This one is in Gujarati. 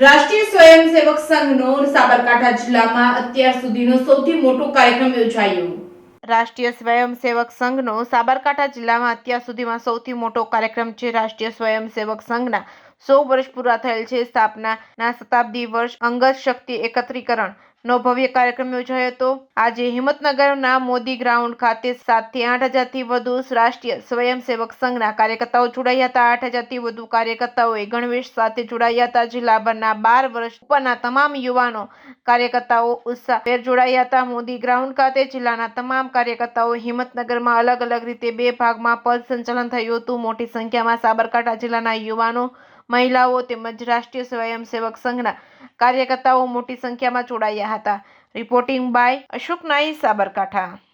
રાષ્ટ્રીય સ્વયંસેવક સંઘનો સાબરકાંઠા જિલ્લામાં અત્યાર સુધીનો સૌથી મોટો કાર્યક્રમ યોજાયો. રાષ્ટ્રીય સ્વયંસેવક સંઘનો સાબરકાંઠા જિલ્લામાં અત્યાર સુધીમાં સૌથી મોટો કાર્યક્રમ છે. રાષ્ટ્રીય સ્વયંસેવક સંઘના 100 વર્ષ પૂરા થયેલ છે. સ્થાપનાના શતાબ્દી વર્ષ અંગત શક્તિ એકત્રીકરણ નો ભવ્ય કાર્યક્રમ યોજાયો હતો. આજે હિંમતનગરના મોદી ગ્રાઉન્ડ ખાતે 7 થી 8 હજારથી વધુ રાષ્ટ્રીય સ્વયંસેવક સંઘના કાર્યકર્તાઓ જોડાયા હતા. 8 હજારથી વધુ કાર્યકર્તાઓએ ગણવેશ સાથે જોડાયા હતા. જિલ્લાભરના 12 વર્ષ ઉપરના તમામ યુવાનો કાર્યકર્તાઓ ઉત્સાહભેર જોડાયા હતા. મોદી ગ્રાઉન્ડ ખાતે જિલ્લાના તમામ કાર્યકર્તાઓ હિંમતનગરમાં અલગ અલગ રીતે 2 ભાગમાં પદ સંચાલન થયું હતું. મોટી સંખ્યામાં સાબરકાંઠા જિલ્લાના યુવાનો, મહિલાઓ તેમજ રાષ્ટ્રીય સ્વયંસેવક સંઘના કાર્યકર્તાઓ મોટી સંખ્યામાં જોડાયા હતા. રિપોર્ટિંગ બાય અશોક નાઈ, સાબરકાંઠા.